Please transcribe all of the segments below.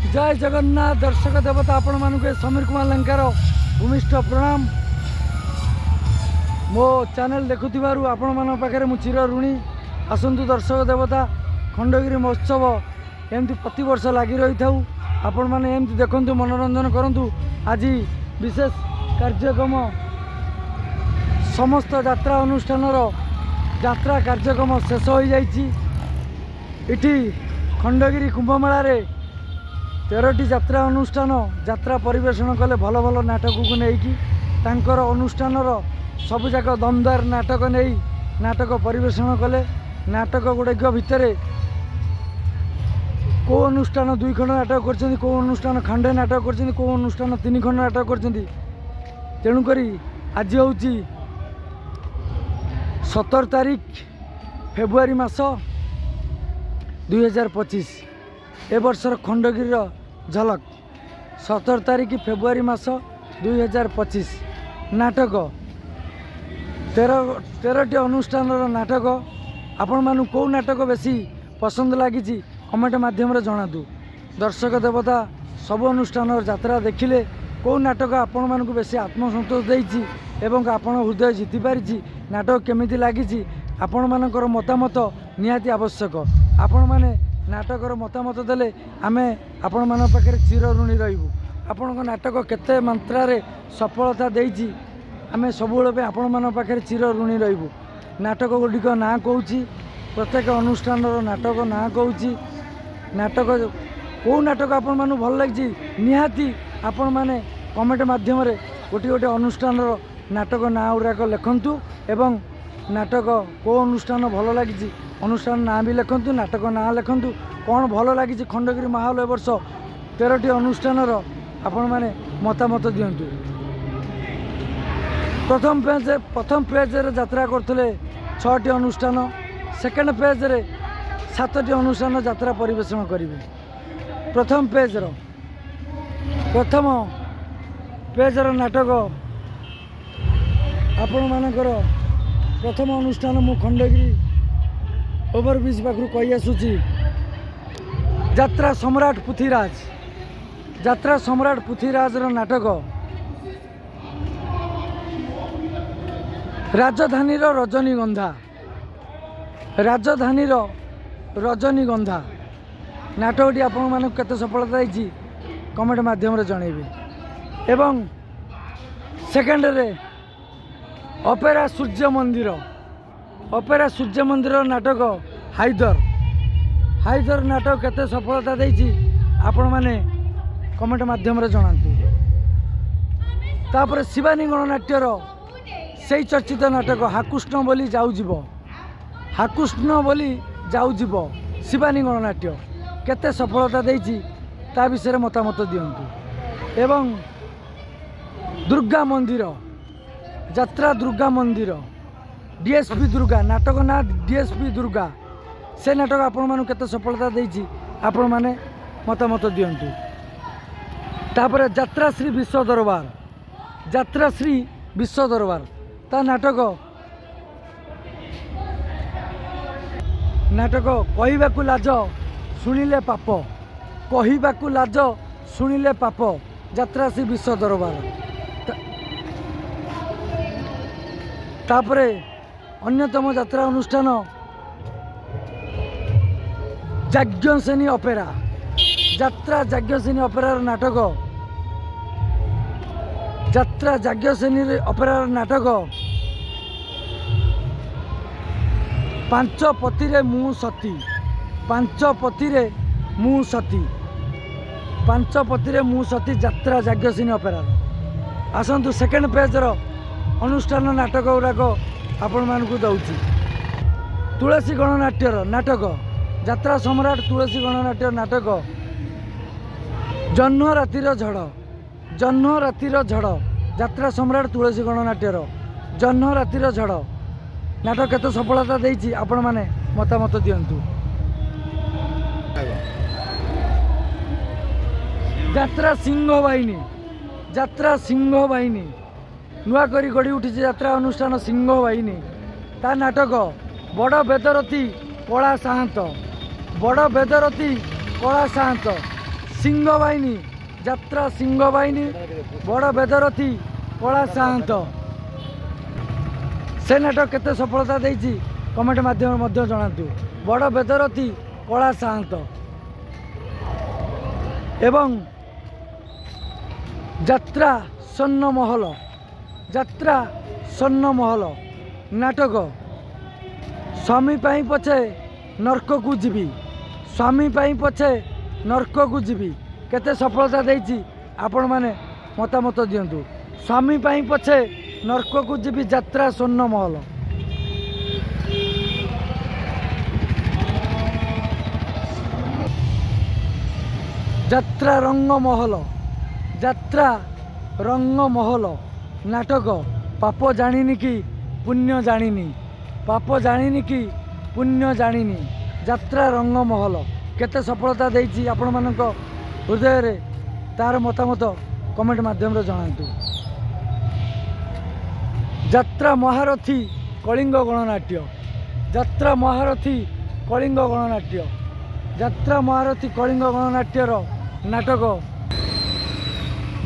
जय जगन्नाथ दर्शक देवता आपण मानक समीर कुमार लंकार भूमिष्ठ प्रणाम। मो चैनल देखुथिबारु आपण मान पाखरे मु चिर ऋणी। आसंतु दर्शक देवता खंडगिरी महोत्सव एमती प्रति वर्ष लगी रही था। आपण माने एमती देखंतु मनोरंजन करंतु। आज विशेष कार्यक्रम समस्त यात्रा अनुष्ठान यात्रा कार्यक्रम शेष हो जाइछि। इठी खंडगिरी कुंभमेला रे 13टी यात्रा अनुष्ठान यात्रा परिवेषण कले भल भल नाटक को लेकिन तांकर अनुष्ठान सबु जाक दमदार नाटक नहीं नाटक परिवेषण कले। नाटक गुड़ाक भितर को अनुष्ठान 2 खंड नाटक कर को अनुष्ठान खंडे नाटक कर को अनुष्ठान 3 खंड नाटक कर। तेणुक आज हूँ 17 तारीख फेब्रुआरी मास 2025 ए वर्षर खंडगिरी झलक 17 तारीख फेब्रुआरी मास 2025 नाटक 13टी अनुष्ठान नाटक आपण मानु को नाटक बेसी पसंद लगी कमेंट माध्यम रे जणातु। दर्शक देवता सब अनुष्ठान यात्रा देखिले को नाटक आपण मानकु बेसी आत्मसंतोष देइछि एवं आपण हृदय जीति पारिछि नाटक केमिति लागिछि आपण मानकर मतामत निहाती आवश्यक। आपण माने नाटकर मतामत देले आमे आपण मान पाखे चिर ऋणी रहिबु। आपण नाटक केते मात्रा रे सफलता देइछि आमे सबुबेले आपण मान पाखे चिर ऋणी रहिबु। नाटक गुडिक ना कहूछि प्रत्येक अनुष्ठान नाटक ना कहूछि। नाटक को नाटक आपण मानु भल लागिछि निहाती आपण माने कमेंट माध्यम रे गोटे गोटे अनुष्ठान नाटक ना गुड़ाक लिखंतु एवं नाटक को अनुष्ठान भल लगी अनुष्ठान ना भी लिखंतु नाटक ना लिखंतु कौन भल लगी खंडगिरी माहौल ए वर्ष 13टी अनुष्ठान आपण माने मतामत दियंतु। प्रथम पेज रे यात्रा करथले 6टी अनुष्ठान सेकेंड पेज रे 7टी अनुष्ठान यात्रा परिवेषण करिवे। प्रथम पेज रो नाटक आपण मानकर प्रथम अनुष्ठान मु खंडगिरी ओवरब्रिज पाखु कही आसुची यात्रा सम्राट पृथ्वीराज रो नाटक राजधानी रजनीगंधा नाटकटी आपण मानक केते सफलता होईची कमेंट माध्यम रे जणेबे। एवं सेकेंड रे ऑपेरा सूर्य मंदिर नाटक हाइदर नाटक केते सफलता देइछि आपण माने कमेंट माध्यम रे जणांतु। तापर शिवानी गणनाट्यर सेई चर्चित नाटक हाकृष्ण बोली जाऊ जीव शिवानी गणनाट्य केते सफलता देइछि ता विषय रे मतामत दियंतु। एवं दुर्गा मंदिर यात्रा दुर्गा मंदिर डीएसपी दुर्गा नाटक ना डीएसपी दुर्गा से नाटक आपण मानु केते सफलता देइछि आपण माने मतामत दियंतु। तापर यात्रा श्री विश्व दरबार ता नाटक कहिबाकु लाज शुणिले पाप यात्रा श्री विश्व दरबार। तापरे अन्यतम यात्रा अनुष्ठान याज्ञसेनी ऑपेरा यात्रा याज्ञसेनी ऑपेरा नाटक यात्रा याज्ञसेनी ऑपेरा नाटक पांच पतिरे मु सती यात्रा याज्ञसेनी ऑपेरा। आसंतु सेकेंड पेज रो अनुष्ठान नाटक गुड़ाक आपण मानकु दउछि। तुलसी गणनाट्यर नाटक यात्रा सम्राट तुलसी गणनाट्य नाटक जह्न रातिर झड़ यात्रा सम्राट तुलसी गणनाट्यर जह्न रातिर झड़ नाटक केते सफलता देइछि आपण माने मतामत दियंतु। यात्रा सिंह बाहिनी नुआ करी गढ़ी उठी यात्रा अनुष्ठान सिंह बाहिनी ता नाटक बड़ बेदरती कला साहंत सिंह बाहिनी यात्रा सिंह बाहिनी बड़ बेदरथी कला साहंत से नाटक केते सफलता देछि कमेंट माध्यम मध्य जणातु। बड़ बेदरथी कला साहंत एवं यात्रा स्वर्ण महल नाटक स्वामी पाई पछे नर्क को जीवी स्वामी पाई पछे नर्क को जीवी केते सफलता देछि आपण माने मतामत दियंतु। स्वामी पाई पछे नर्क को जीवी यात्रा स्वर्ण महल यात्रा रंग महल नाटक पाप जानिनी कि पुण्य जानिनी पाप जानिनी कि पुण्य जानिनी यात्रा रंग महल केते सफलता देछि आपण मानक हृदय रे तार मतामत कमेंट माध्यम रे जणातु। यात्रा महारथी कलिंग गणनाट्य यात्रा महारथी कलिंग गणनाट्य यात्रा महारथी कलिंग गणनाट्यर नाटक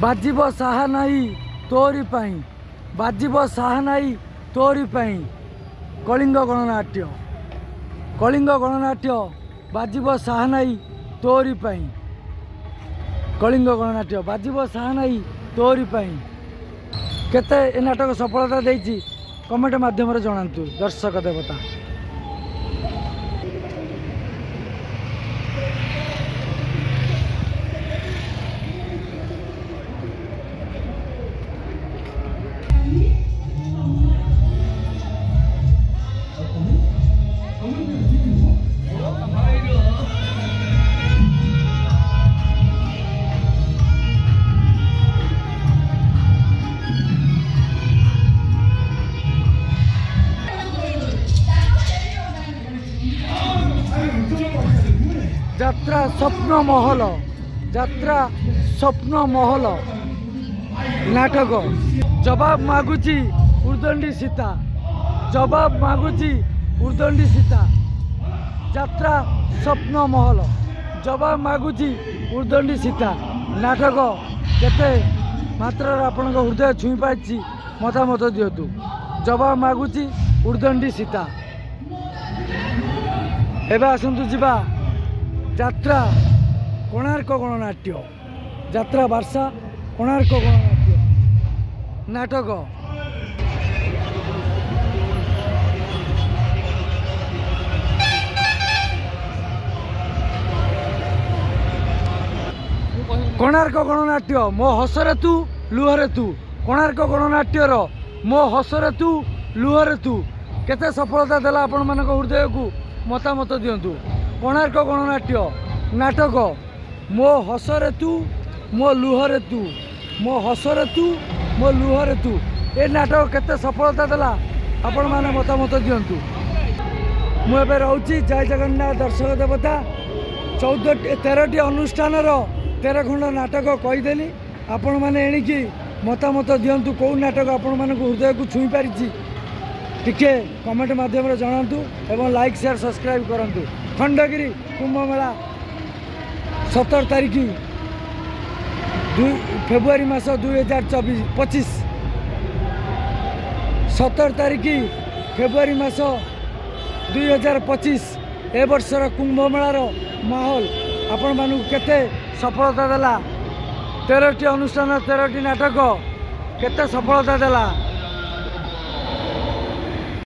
बाजिब साहा नाई तोरी पाई बाजिब साहा नाई तोरी पाई कलिंग गणनाट्य बाजिब साहा नाई तोरी पाई कलिंग गणनाट्य बाजिब साहा नाई तोरी पाई केते ए नाटक सफलता देछि कमेंट माध्यम रे जणांतु दर्शक देवता। यात्रा स्वप्न महल नाटक जवाब मागुची उर्दंडी सीता यात्रा स्वप्न महल जवाब मागुची उर्दंडी सीता नाटक केते मात्रा आपण हृदय छुई पाछि मतामत दियतु। जवाब मागुची उर्दंडी सीता एबे आसंतु जिबा यात्रा कोणार्क गणनाट्य यात्रा बार्षा कोणार्क गणनाट्य नाटक कोणार्क गणनाट्य मो हसरे तू लुहरे तू कोणार्क गणनाट्यर मो हसरे तू लुहरे तू केते सफलता देला आपण मानक हृदय को मतामत दियंतु। कोणार्क गणनाट्य नाटक मो हसरे तू मो लुहरे तू मो हसरे तू मो लुहरे तू ए नाटक केते सफलता देला आपण माने मतामत दियंतु। मु एबे रहउची जय जगन्नाथ दर्शक देवता 13टी अनुष्ठान 13 खंड नाटक कहीदेली आपण माने एणिकी मतामत दियंतु कौ नाटक आपण माने हृदय को छुई पारिछि टिके कमेंट माध्यम रे जणांतु एवं लाइक शेयर सब्सक्राइब करंतु। खंडगिरी कुंभ मेला 17 तारीख फेब्रुआरी मास 2025 17 तारीख फेब्रुआरी मास 2025 ए वर्षर कुंभ मेलार माहौल आपण मानू केते सफलता देला 13टी अनुष्ठान 13टी नाटक केते सफलता देला।